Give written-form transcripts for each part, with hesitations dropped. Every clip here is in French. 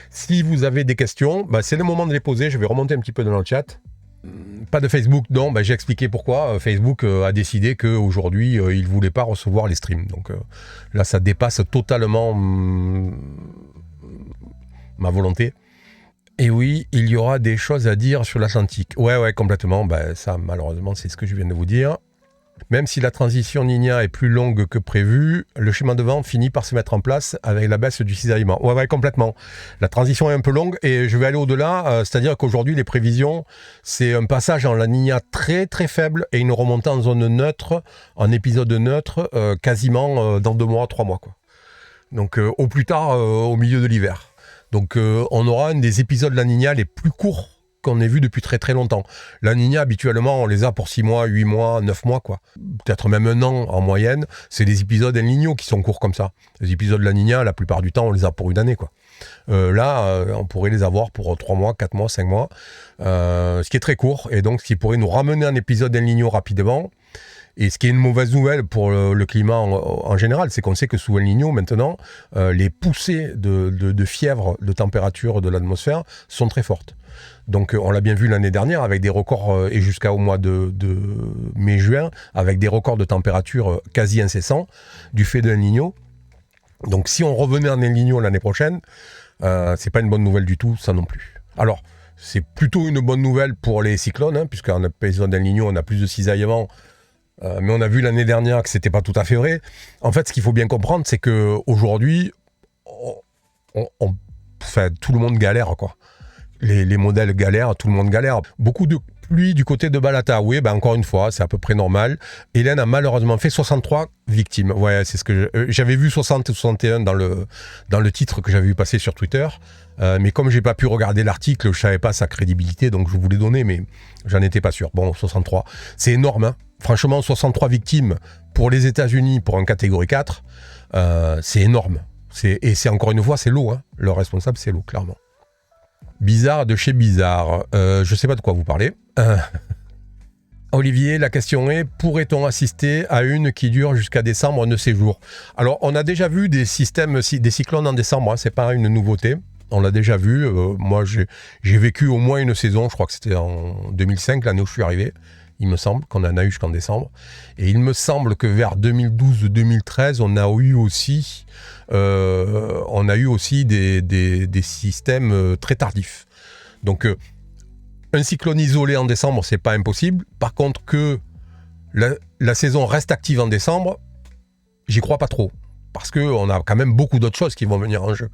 Si vous avez des questions, c'est le moment de les poser. Je vais remonter un petit peu dans le chat. Pas de Facebook, non, j'ai expliqué pourquoi. Facebook a décidé qu'aujourd'hui, il ne voulait pas recevoir les streams. Donc là, ça dépasse totalement ma volonté. Et oui, il y aura des choses à dire sur l'Atlantique. Ouais, complètement. Ça, malheureusement, c'est ce que je viens de vous dire. Même si la transition Niña est plus longue que prévu, le chemin de vent finit par se mettre en place avec la baisse du cisaillement. Ouais, complètement. La transition est un peu longue et je vais aller au-delà. C'est-à-dire qu'aujourd'hui, les prévisions, c'est un passage en la Niña très très faible et une remontée en zone neutre, en épisode neutre, quasiment dans 2 mois, 3 mois, quoi. Donc au plus tard, au milieu de l'hiver. Donc on aura un des épisodes de la Niña les plus courts qu'on ait vu depuis très très longtemps. La Niña, habituellement, on les a pour 6 mois, 8 mois, 9 mois, quoi. Peut-être même 1 an en moyenne. C'est des épisodes El Niño qui sont courts comme ça. Les épisodes de la Niña, la plupart du temps, on les a pour 1 année, quoi. Là, on pourrait les avoir pour 3 mois, 4 mois, 5 mois. Ce qui est très court, et donc ce qui pourrait nous ramener un épisode El Niño rapidement. Et ce qui est une mauvaise nouvelle pour le climat en général, c'est qu'on sait que sous El Niño, maintenant, les poussées de fièvre, de température de l'atmosphère sont très fortes. Donc on l'a bien vu l'année dernière avec des records, et jusqu'au mois de mai-juin, avec des records de température quasi incessants du fait de El Niño. Donc si on revenait en El Niño l'année prochaine, c'est pas une bonne nouvelle du tout, ça non plus. Alors, c'est plutôt une bonne nouvelle pour les cyclones, puisqu'en épisode d'El Niño, on a plus de cisaillement. Mais on a vu l'année dernière que c'était pas tout à fait vrai. En fait, ce qu'il faut bien comprendre, c'est qu'aujourd'hui, tout le monde galère, quoi. Les modèles galèrent, tout le monde galère. Beaucoup de pluie du côté de Balata. Oui, encore une fois, c'est à peu près normal. Hélène a malheureusement fait 63 victimes. Ouais, c'est ce que j'avais vu 60 ou 61 dans le titre que j'avais vu passer sur Twitter. Mais comme j'ai pas pu regarder l'article, je savais pas sa crédibilité, donc je vous l'ai donné, mais j'en étais pas sûr. Bon, 63. C'est énorme, hein. Franchement, 63 victimes pour les États-Unis pour un catégorie 4, c'est énorme. Et c'est encore une fois, c'est l'eau, hein. Le responsable, c'est l'eau, clairement. Bizarre de chez Bizarre. Je sais pas de quoi vous parlez. Olivier, la question est, pourrait-on assister à une qui dure jusqu'à décembre de ces jours ? Alors, on a déjà vu des cyclones en décembre, hein, c'est pas une nouveauté. On l'a déjà vu. Moi, j'ai vécu au moins une saison, je crois que c'était en 2005, l'année où je suis arrivé. Il me semble qu'on en a eu jusqu'en décembre. Et il me semble que vers 2012-2013, on a eu aussi des systèmes très tardifs. Donc, un cyclone isolé en décembre, c'est pas impossible. Par contre, que la saison reste active en décembre, j'y crois pas trop. Parce qu'on a quand même beaucoup d'autres choses qui vont venir en jeu.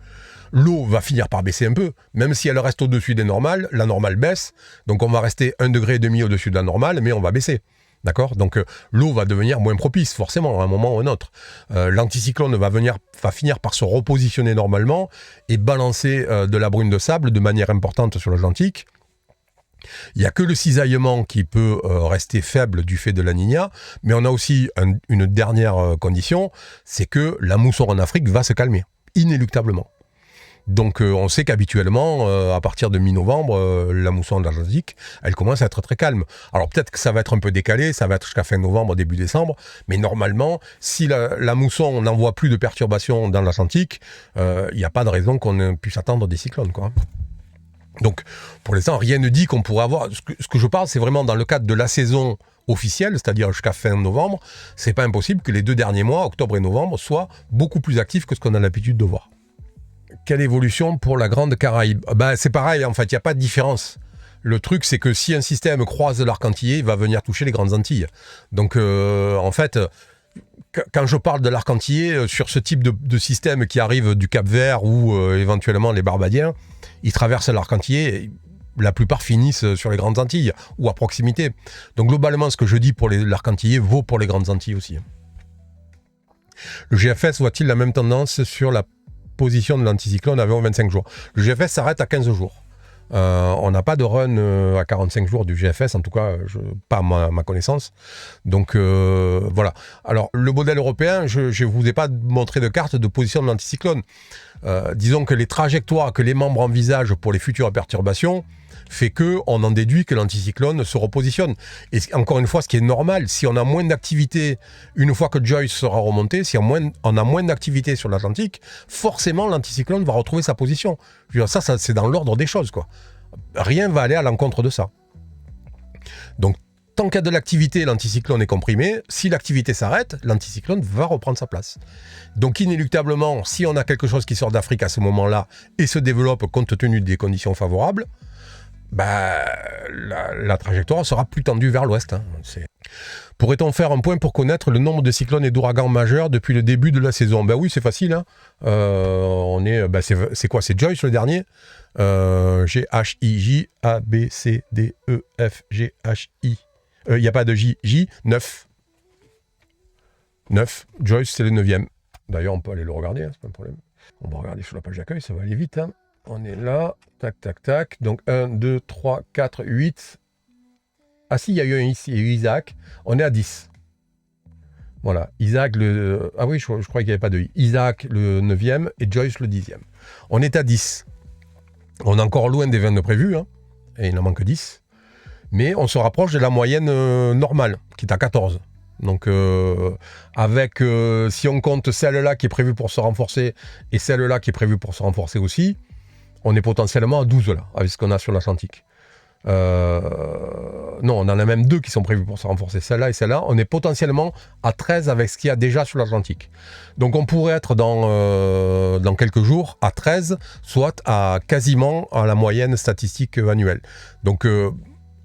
L'eau va finir par baisser un peu, même si elle reste au-dessus des normales, la normale baisse, donc on va rester 1,5 degré au-dessus de la normale, mais on va baisser. D'accord ? Donc l'eau va devenir moins propice, forcément, à un moment ou à un autre. L'anticyclone va finir par se repositionner normalement et balancer de la brume de sable de manière importante sur l'Atlantique. Il n'y a que le cisaillement qui peut rester faible du fait de la Niña, mais on a aussi une dernière condition, c'est que la mousson en Afrique va se calmer, inéluctablement. Donc on sait qu'habituellement, à partir de mi-novembre, la mousson de l'Atlantique, elle commence à être très calme. Alors peut-être que ça va être un peu décalé, ça va être jusqu'à fin novembre, début décembre, mais normalement, si la mousson n'envoie plus de perturbations dans l'Atlantique, il n'y a pas de raison qu'on puisse attendre des cyclones, quoi. Donc pour l'instant, rien ne dit qu'on pourrait avoir... Ce que je parle, c'est vraiment dans le cadre de la saison officielle, c'est-à-dire jusqu'à fin novembre, c'est pas impossible que les 2 derniers mois, octobre et novembre, soient beaucoup plus actifs que ce qu'on a l'habitude de voir. Quelle évolution pour la Grande Caraïbe ? C'est pareil, en fait, il n'y a pas de différence. Le truc, c'est que si un système croise l'Arc-en-Ciel, il va venir toucher les Grandes Antilles. Donc, en fait, quand je parle de l'Arc-en-Ciel, sur ce type de système qui arrive du Cap-Vert ou éventuellement les Barbadiens, ils traversent l'Arc-en-Ciel, la plupart finissent sur les Grandes Antilles ou à proximité. Donc, globalement, ce que je dis pour l'Arc-en-Ciel vaut pour les Grandes Antilles aussi. Le GFS voit-il la même tendance sur la position de l'anticyclone avant 25 jours. Le GFS s'arrête à 15 jours. On n'a pas de run à 45 jours du GFS, en tout cas, pas à ma connaissance. Donc, voilà. Alors, le modèle européen, je ne vous ai pas montré de carte de position de l'anticyclone. Disons que les trajectoires que les membres envisagent pour les futures perturbations, fait qu'on en déduit que l'anticyclone se repositionne. Et encore une fois, ce qui est normal, si on a moins d'activité, une fois que Joyce sera remonté, si on a moins d'activité sur l'Atlantique, forcément l'anticyclone va retrouver sa position. Je veux dire, ça c'est dans l'ordre des choses, quoi. Rien ne va aller à l'encontre de ça. Donc, tant qu'il y a de l'activité, l'anticyclone est comprimé. Si l'activité s'arrête, l'anticyclone va reprendre sa place. Donc inéluctablement, si on a quelque chose qui sort d'Afrique à ce moment-là et se développe compte tenu des conditions favorables, la trajectoire sera plus tendue vers l'ouest. Hein. Pourrait-on faire un point pour connaître le nombre de cyclones et d'ouragans majeurs depuis le début de la saison? Ben oui, c'est facile. Hein. C'est quoi? C'est Joyce le dernier. G, H, I, J, A, B, C, D, E, F, G, H, I. Il n'y a pas de J, 9. 9. Joyce, c'est le 9e. D'ailleurs, on peut aller le regarder, hein, c'est pas un problème. On va regarder sur la page d'accueil, ça va aller vite. Hein. On est là, tac, tac, tac. Donc 1, 2, 3, 4, 8. Ah si, il y a eu un ici, il y a eu Isaac. On est à 10. Voilà, Isaac le... Ah oui, je croyais qu'il n'y avait pas de I. Isaac le 9e et Joyce le 10e. On est à 10. On est encore loin des 22 prévus, hein, et il en manque 10. Mais on se rapproche de la moyenne normale, qui est à 14. Donc, si on compte celle-là qui est prévue pour se renforcer et celle-là qui est prévue pour se renforcer aussi, on est potentiellement à 12 là, avec ce qu'on a sur l'Atlantique. Non, on en a même 2 qui sont prévus pour se renforcer, celle-là et celle-là. On est potentiellement à 13 avec ce qu'il y a déjà sur l'Atlantique. Donc on pourrait être dans quelques jours à 13, soit à quasiment à la moyenne statistique annuelle. Donc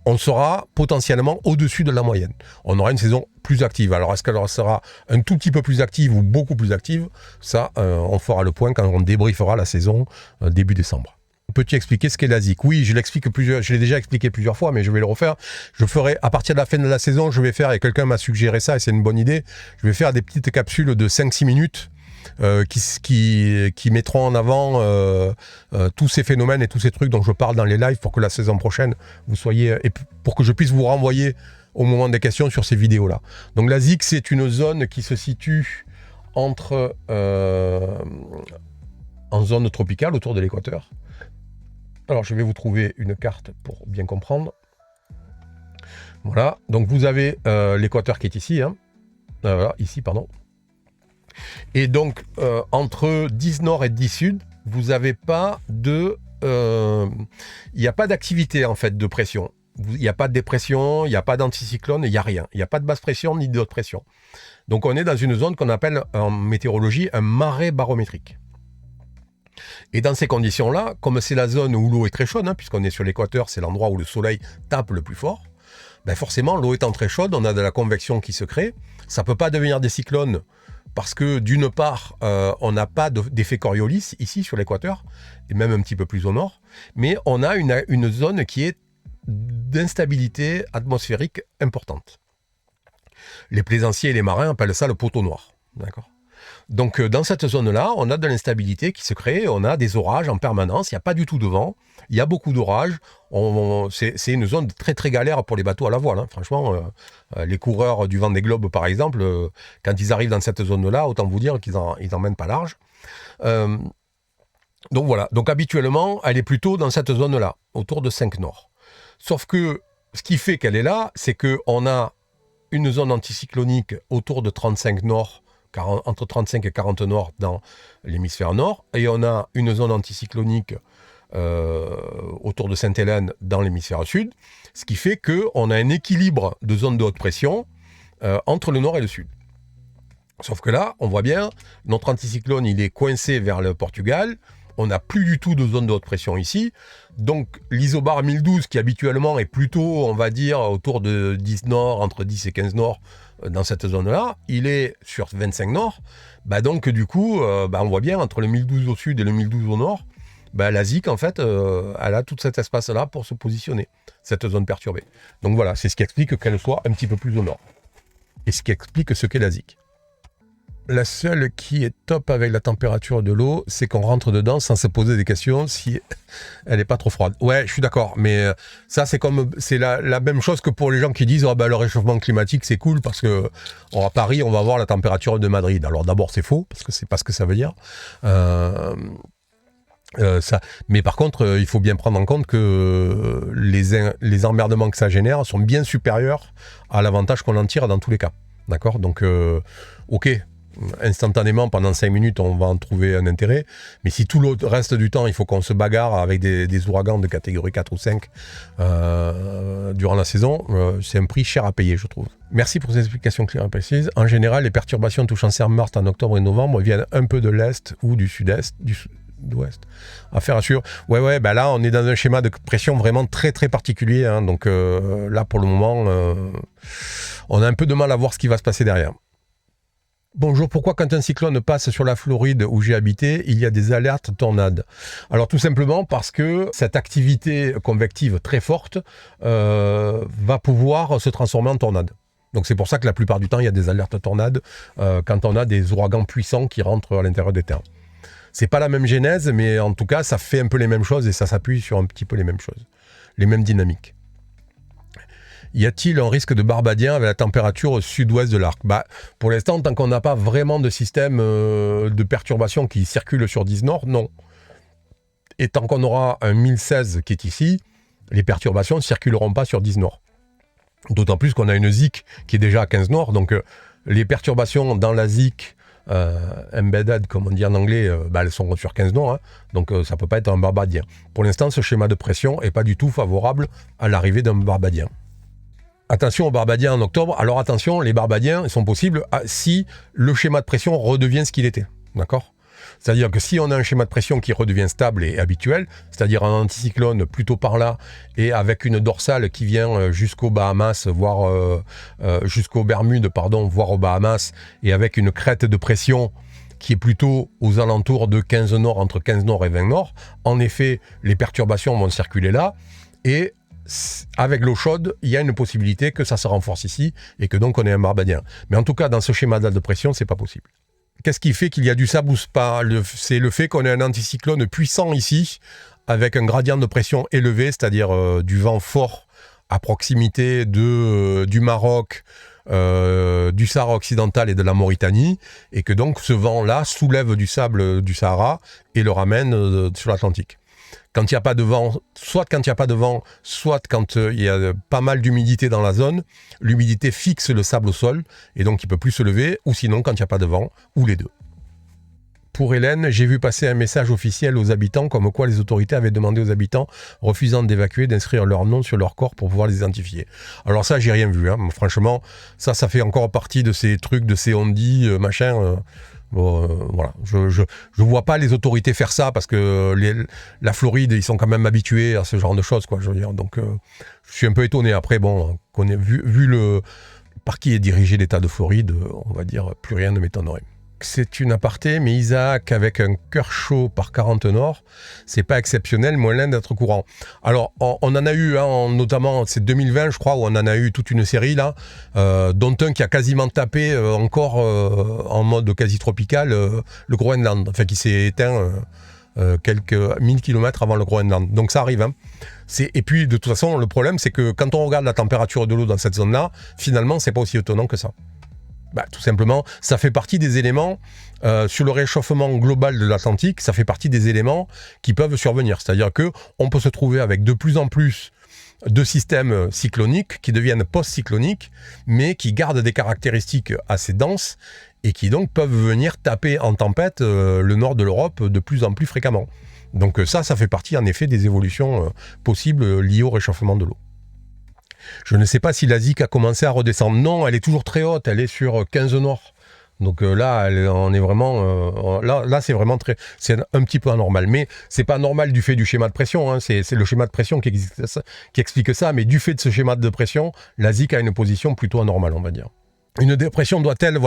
on sera potentiellement au-dessus de la moyenne. On aura une saison plus active. Alors est-ce qu'elle sera un tout petit peu plus active ou beaucoup plus active? Ça, on fera le point quand on débriefera la saison début décembre. Peux-tu expliquer ce qu'est la ZIC? Oui, je l'ai déjà expliqué plusieurs fois, mais je vais le refaire. Je ferai, à partir de la fin de la saison, je vais faire, et quelqu'un m'a suggéré ça, et c'est une bonne idée, je vais faire des petites capsules de 5-6 minutes qui mettront en avant tous ces phénomènes et tous ces trucs dont je parle dans les lives pour que la saison prochaine, vous soyez... et pour que je puisse vous renvoyer au moment des questions sur ces vidéos-là. Donc la ZIC, c'est une zone qui se situe entre... en zone tropicale, autour de l'équateur. Alors, je vais vous trouver une carte pour bien comprendre. Voilà, donc vous avez l'équateur qui est ici. Hein. Voilà, ici, pardon. Et donc, entre 10 nord et 10 sud, vous n'avez pas de... il n'y a pas d'activité, en fait, de pression. Il n'y a pas de dépression, il n'y a pas d'anticyclone, il n'y a rien. Il n'y a pas de basse pression ni de haute pression. Donc, on est dans une zone qu'on appelle en météorologie un marais barométrique. Et dans ces conditions-là, comme c'est la zone où l'eau est très chaude, hein, puisqu'on est sur l'équateur, c'est l'endroit où le soleil tape le plus fort, ben forcément, l'eau étant très chaude, on a de la convection qui se crée. Ça ne peut pas devenir des cyclones parce que, d'une part, on n'a pas d'effet Coriolis ici sur l'équateur, et même un petit peu plus au nord, mais on a une zone qui est d'instabilité atmosphérique importante. Les plaisanciers et les marins appellent ça le poteau noir. D'accord ? Donc dans cette zone-là, on a de l'instabilité qui se crée, on a des orages en permanence, il n'y a pas du tout de vent, il y a beaucoup d'orages, c'est une zone très très galère pour les bateaux à la voile. Hein. Franchement, les coureurs du Vendée Globe par exemple, quand ils arrivent dans cette zone-là, autant vous dire qu'ils en mènent pas large. Donc voilà, donc habituellement, elle est plutôt dans cette zone-là, autour de 5 nord. Sauf que ce qui fait qu'elle est là, c'est qu'on a une zone anticyclonique autour de 35 nord, entre 35 et 40 nord dans l'hémisphère nord, et on a une zone anticyclonique autour de Sainte-Hélène dans l'hémisphère sud, ce qui fait qu'on a un équilibre de zones de haute pression entre le nord et le sud. Sauf que là, on voit bien, notre anticyclone, il est coincé vers le Portugal, on n'a plus du tout de zone de haute pression ici, donc l'isobar 1012, qui habituellement est plutôt, on va dire, autour de 10 nord, entre 10 et 15 nord, dans cette zone-là, il est sur 25 nord, bah donc du coup, on voit bien, entre le 1012 au sud et le 1012 au nord, la ZIC, en fait, elle a tout cet espace-là pour se positionner, cette zone perturbée. Donc voilà, c'est ce qui explique qu'elle soit un petit peu plus au nord. Et ce qui explique ce qu'est la ZIC. La seule qui est top avec la température de l'eau, c'est qu'on rentre dedans sans se poser des questions si elle n'est pas trop froide. Ouais, je suis d'accord, mais ça c'est la même chose que pour les gens qui disent le réchauffement climatique c'est cool parce que à Paris on va avoir la température de Madrid. Alors d'abord c'est faux parce que c'est pas ce que ça veut dire. Mais par contre, il faut bien prendre en compte que les emmerdements que ça génère sont bien supérieurs à l'avantage qu'on en tire dans tous les cas. D'accord ? Donc, ok, instantanément, pendant 5 minutes, on va en trouver un intérêt. Mais si tout le reste du temps, il faut qu'on se bagarre avec des ouragans de catégorie 4 ou 5 durant la saison, c'est un prix cher à payer, je trouve. Merci pour ces explications claires et précises. En général, les perturbations touchant Saint-Martin en octobre et novembre viennent un peu de l'est ou du sud-est, d'ouest. Affaire à suivre. Ouais, bah là, on est dans un schéma de pression vraiment très très particulier. Hein, donc là, pour le moment, on a un peu de mal à voir ce qui va se passer derrière. Bonjour, pourquoi quand un cyclone passe sur la Floride où j'ai habité, il y a des alertes tornades ? Alors tout simplement parce que cette activité convective très forte va pouvoir se transformer en tornade. Donc c'est pour ça que la plupart du temps, il y a des alertes tornades quand on a des ouragans puissants qui rentrent à l'intérieur des terres. C'est pas la même genèse, mais en tout cas, ça fait un peu les mêmes choses et ça s'appuie sur un petit peu les mêmes choses, les mêmes dynamiques. Y a-t-il un risque de barbadien avec la température au sud-ouest de l'arc ? Pour l'instant, tant qu'on n'a pas vraiment de système de perturbation qui circule sur 10 nord, non. Et tant qu'on aura un 1016 qui est ici, les perturbations ne circuleront pas sur 10 nord. D'autant plus qu'on a une ZIC qui est déjà à 15 nord, donc les perturbations dans la ZIC embedded, comme on dit en anglais, elles sont sur 15 nord, hein, donc ça ne peut pas être un barbadien. Pour l'instant, ce schéma de pression n'est pas du tout favorable à l'arrivée d'un barbadien. Attention aux barbadiens en octobre. Alors attention, les barbadiens sont possibles si le schéma de pression redevient ce qu'il était. D'accord ? C'est-à-dire que si on a un schéma de pression qui redevient stable et habituel, c'est-à-dire un anticyclone plutôt par là et avec une dorsale qui vient jusqu'aux Bahamas, voire jusqu'aux Bermudes, voire aux Bahamas, et avec une crête de pression qui est plutôt aux alentours de 15 nord, entre 15 nord et 20 nord, en effet, les perturbations vont circuler là et avec l'eau chaude, il y a une possibilité que ça se renforce ici et que donc on ait un barbadien. Mais en tout cas, dans ce schéma de pression, c'est pas possible. Qu'est-ce qui fait qu'il y a du sable ou pas ? C'est le fait qu'on ait un anticyclone puissant ici, avec un gradient de pression élevé, c'est-à-dire du vent fort à proximité du Maroc, du Sahara occidental et de la Mauritanie, et que donc ce vent-là soulève du sable du Sahara et le ramène sur l'Atlantique. Quand il n'y a pas de vent, soit quand il n'y a pas de vent, soit quand il y a pas mal d'humidité dans la zone, l'humidité fixe le sable au sol et donc il ne peut plus se lever, ou sinon quand il n'y a pas de vent, ou les deux. Pour Hélène, j'ai vu passer un message officiel aux habitants comme quoi les autorités avaient demandé aux habitants refusant d'évacuer d'inscrire leur nom sur leur corps pour pouvoir les identifier. Alors ça, j'ai rien vu. Hein. Franchement, ça fait encore partie de ces trucs, de ces on-dit, machin... voilà, je vois pas les autorités faire ça parce que la Floride, ils sont quand même habitués à ce genre de choses, quoi, je veux dire. Donc, je suis un peu étonné. Après, bon, vu par qui est dirigé l'État de Floride, on va dire, plus rien ne m'étonnerait. C'est une aparté, mais Isaac avec un cœur chaud par 40 nord, c'est pas exceptionnel, moins l'un d'être courant. Alors, on en a eu, notamment, c'est 2020, je crois, où on en a eu toute une série, là, dont un qui a quasiment tapé encore en mode quasi-tropical le Groenland, enfin, qui s'est éteint quelques 1000 km avant le Groenland. Donc, ça arrive, hein. Et puis, de toute façon, le problème, c'est que quand on regarde la température de l'eau dans cette zone-là, finalement, c'est pas aussi étonnant que ça. Tout simplement, ça fait partie des éléments, sur le réchauffement global de l'Atlantique, ça fait partie des éléments qui peuvent survenir. C'est-à-dire qu'on peut se trouver avec de plus en plus de systèmes cycloniques qui deviennent post-cycloniques, mais qui gardent des caractéristiques assez denses et qui donc peuvent venir taper en tempête le nord de l'Europe de plus en plus fréquemment. Donc ça fait partie en effet des évolutions possibles liées au réchauffement de l'eau. Je ne sais pas si la ZIC a commencé à redescendre. Non, elle est toujours très haute, elle est sur 15 nord. Donc là, on est vraiment... là, c'est vraiment c'est un petit peu anormal. Mais c'est pas normal du fait du schéma de pression. Hein. C'est le schéma de pression qui explique ça. Mais du fait de ce schéma de pression, la ZIC a une position plutôt anormale, on va dire. Une dépression doit-elle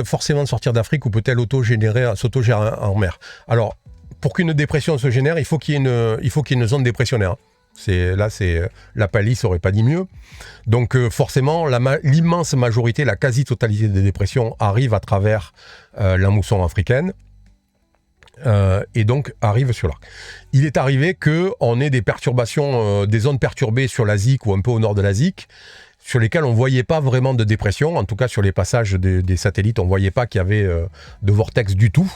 forcément sortir d'Afrique ou peut-elle s'autogérer en mer ? Alors, pour qu'une dépression se génère, il faut qu'il y ait une zone dépressionnaire. La palisse aurait pas dit mieux. Donc forcément, l'immense majorité, la quasi-totalité des dépressions arrive à travers la mousson africaine et donc arrive sur l'arc. Il est arrivé qu'on ait des perturbations, des zones perturbées sur la ZIC ou un peu au nord de la ZIC. sur lesquels on ne voyait pas vraiment de dépression, en tout cas sur les passages des satellites, on ne voyait pas qu'il y avait de vortex du tout,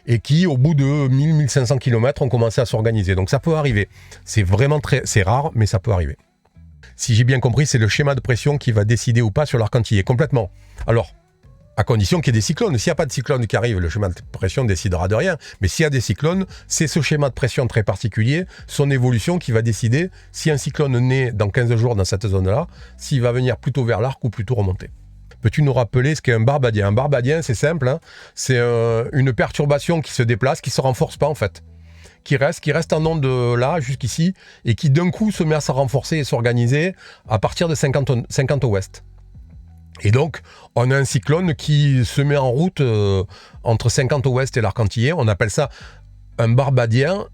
et qui, au bout de 1000-1500 km, ont commencé à s'organiser. Donc ça peut arriver. C'est vraiment c'est rare, mais ça peut arriver. Si j'ai bien compris, c'est le schéma de pression qui va décider ou pas sur l'arc entier, complètement. Alors, à condition qu'il y ait des cyclones. S'il n'y a pas de cyclone qui arrive, le schéma de pression ne décidera de rien. Mais s'il y a des cyclones, c'est ce schéma de pression très particulier, son évolution qui va décider si un cyclone naît dans 15 jours dans cette zone-là, s'il va venir plutôt vers l'arc ou plutôt remonter. Peux-tu nous rappeler ce qu'est un barbadien? Un barbadien, c'est simple, hein, c'est une perturbation qui se déplace, qui ne se renforce pas en fait. Qui reste en onde là, jusqu'ici, et qui d'un coup se met à se renforcer et s'organiser à partir de 50 ouest. Et donc, on a un cyclone qui se met en route entre 50 ouest et l'arc antillais. On appelle ça un barbadien,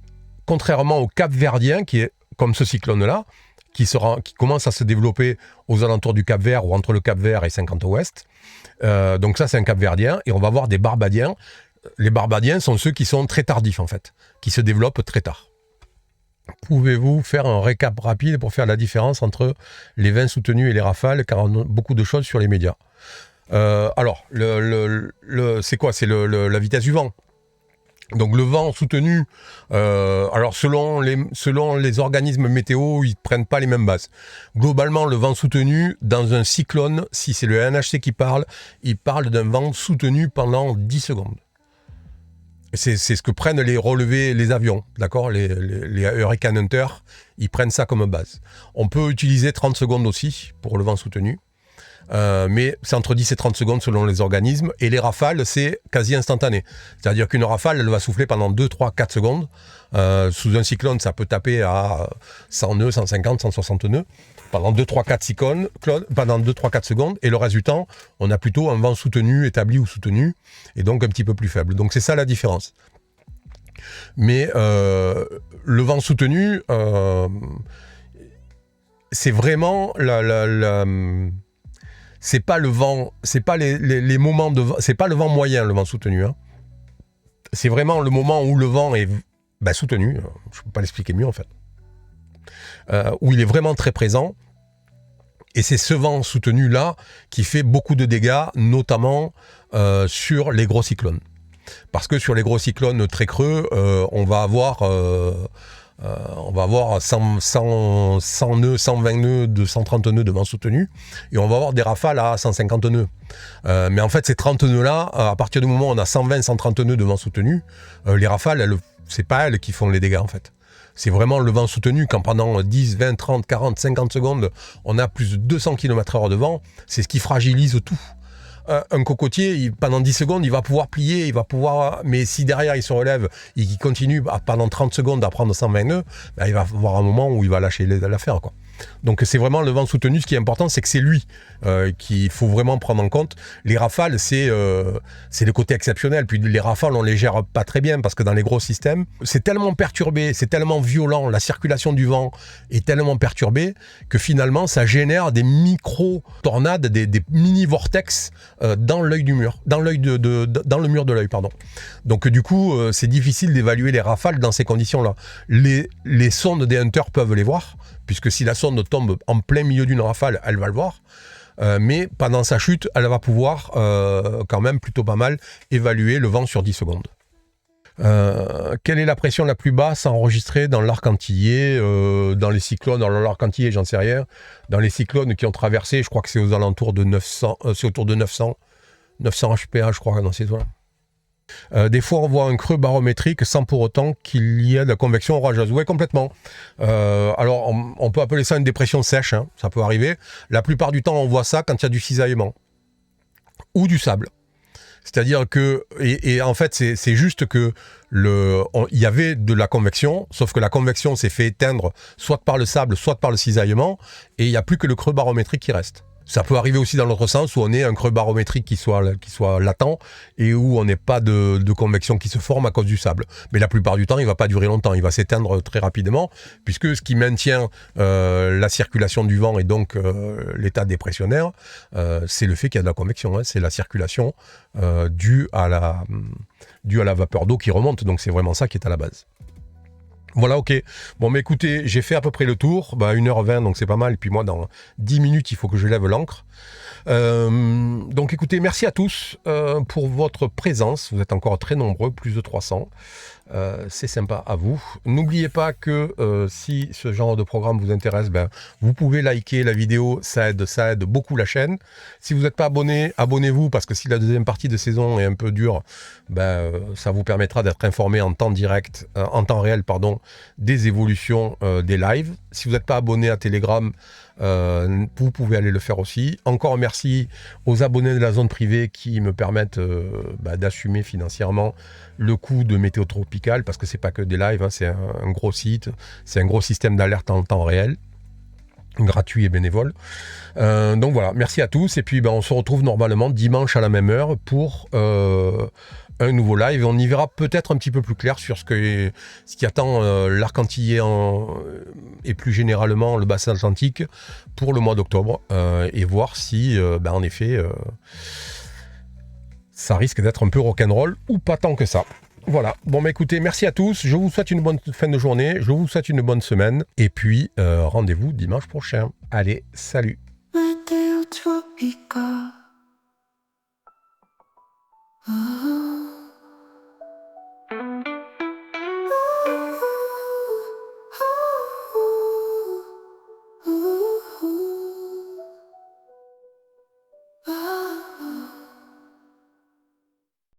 contrairement au cap-verdien, qui est comme ce cyclone-là, qui commence à se développer aux alentours du Cap-Vert ou entre le Cap-Vert et 50 ouest. Donc ça, c'est un cap-verdien. Et on va voir des barbadiens. Les barbadiens sont ceux qui sont très tardifs, en fait, qui se développent très tard. Pouvez-vous faire un récap rapide pour faire la différence entre les vents soutenus et les rafales, car on a beaucoup de choses sur les médias. Alors, c'est quoi? C'est la vitesse du vent. Donc le vent soutenu, alors selon les organismes météo, ils ne prennent pas les mêmes bases. Globalement, le vent soutenu, dans un cyclone, si c'est le NHC qui parle, il parle d'un vent soutenu pendant 10 secondes. C'est ce que prennent les relevés, les avions, d'accord, les Hurricane Hunter, ils prennent ça comme base. On peut utiliser 30 secondes aussi pour le vent soutenu, mais c'est entre 10 et 30 secondes selon les organismes, et les rafales, c'est quasi instantané. C'est-à-dire qu'une rafale, elle va souffler pendant 2, 3, 4 secondes. Sous un cyclone, ça peut taper à 100 nœuds, 150, 160 nœuds. Pendant 2, 3, 4 cyclones, pendant 2, 3, 4 secondes, et le reste du temps, on a plutôt un vent soutenu, établi ou soutenu, et donc un petit peu plus faible. Donc c'est ça la différence. Mais le vent soutenu, c'est vraiment c'est pas le vent, c'est pas les moments de vent, c'est pas le vent moyen, le vent soutenu. Hein. C'est vraiment le moment où le vent est soutenu, je peux pas l'expliquer mieux en fait. Où il est vraiment très présent, et c'est ce vent soutenu là qui fait beaucoup de dégâts, notamment sur les gros cyclones, parce que sur les gros cyclones très creux, on va avoir 100 nœuds, 120 nœuds, 230 nœuds de vent soutenu, et on va avoir des rafales à 150 nœuds. Mais en fait, ces 30 nœuds-là, à partir du moment où on a 120, 130 nœuds de vent soutenu, les rafales, c'est pas elles qui font les dégâts en fait. C'est vraiment le vent soutenu quand pendant 10, 20, 30, 40, 50 secondes, on a plus de 200 km/h de vent, c'est ce qui fragilise tout. Un cocotier, pendant 10 secondes, il va pouvoir plier, mais si derrière il se relève et qu'il continue pendant 30 secondes à prendre 120 nœuds, il va avoir un moment où il va lâcher l'affaire, quoi. Donc c'est vraiment le vent soutenu. Ce qui est important, c'est que c'est lui qu'il faut vraiment prendre en compte. Les rafales, c'est le côté exceptionnel. Puis les rafales, on les gère pas très bien parce que dans les gros systèmes, c'est tellement perturbé, c'est tellement violent, la circulation du vent est tellement perturbée que finalement, ça génère des micro-tornades, des mini-vortex dans l'œil du mur, dans le mur de l'œil, pardon. Donc du coup, c'est difficile d'évaluer les rafales dans ces conditions-là. Les sondes des hunters peuvent les voir, puisque si la sonde tombe en plein milieu d'une rafale, elle va le voir. Mais pendant sa chute, elle va pouvoir quand même plutôt pas mal évaluer le vent sur 10 secondes. Quelle est la pression la plus basse enregistrée dans l'arc antillais, dans les cyclones? Dans l'arc antillais, j'en sais rien. Dans les cyclones qui ont traversé, je crois que c'est aux alentours de 900, c'est autour de 900 HPA, je crois, dans ces zones. Des fois, on voit un creux barométrique sans pour autant qu'il y ait de la convection orageuse. Oui, complètement. Alors, on peut appeler ça une dépression sèche, hein, ça peut arriver. La plupart du temps, on voit ça quand il y a du cisaillement ou du sable. C'est-à-dire que, et en fait, c'est juste que il y avait de la convection, sauf que la convection s'est fait éteindre soit par le sable, soit par le cisaillement, et il n'y a plus que le creux barométrique qui reste. Ça peut arriver aussi dans l'autre sens, où on ait un creux barométrique qui soit latent et où on n'ait pas de convection qui se forme à cause du sable. Mais la plupart du temps, il ne va pas durer longtemps, il va s'éteindre très rapidement, puisque ce qui maintient la circulation du vent et donc l'état dépressionnaire, c'est le fait qu'il y a de la convection, hein, c'est la circulation due à la vapeur d'eau qui remonte, donc c'est vraiment ça qui est à la base. Voilà, ok. Bon, mais écoutez, j'ai fait à peu près le tour. 1h20, donc c'est pas mal. Et puis moi, dans 10 minutes, il faut que je lève l'ancre. Donc écoutez, merci à tous pour votre présence. Vous êtes encore très nombreux, plus de 300. C'est sympa à vous. N'oubliez pas que si ce genre de programme vous intéresse, vous pouvez liker la vidéo, ça aide beaucoup la chaîne. Si vous n'êtes pas abonné, abonnez-vous parce que si la deuxième partie de saison est un peu dure, ça vous permettra d'être informé en temps réel, des évolutions des lives. Si vous n'êtes pas abonné à Telegram, vous pouvez aller le faire aussi. Encore merci aux abonnés de la zone privée qui me permettent d'assumer financièrement le coût de Météo Tropical, parce que c'est pas que des lives, hein, c'est un gros site, c'est un gros système d'alerte en temps réel, gratuit et bénévole. Donc voilà, merci à tous, et puis on se retrouve normalement dimanche à la même heure pour un nouveau live. On y verra peut-être un petit peu plus clair sur ce qui attend l'arc antillais et plus généralement le bassin atlantique pour le mois d'octobre, et voir si en effet ça risque d'être un peu rock'n'roll ou pas tant que ça. Voilà, écoutez, merci à tous, je vous souhaite une bonne fin de journée, je vous souhaite une bonne semaine, et puis rendez-vous dimanche prochain. Allez, salut. Météo Tropical.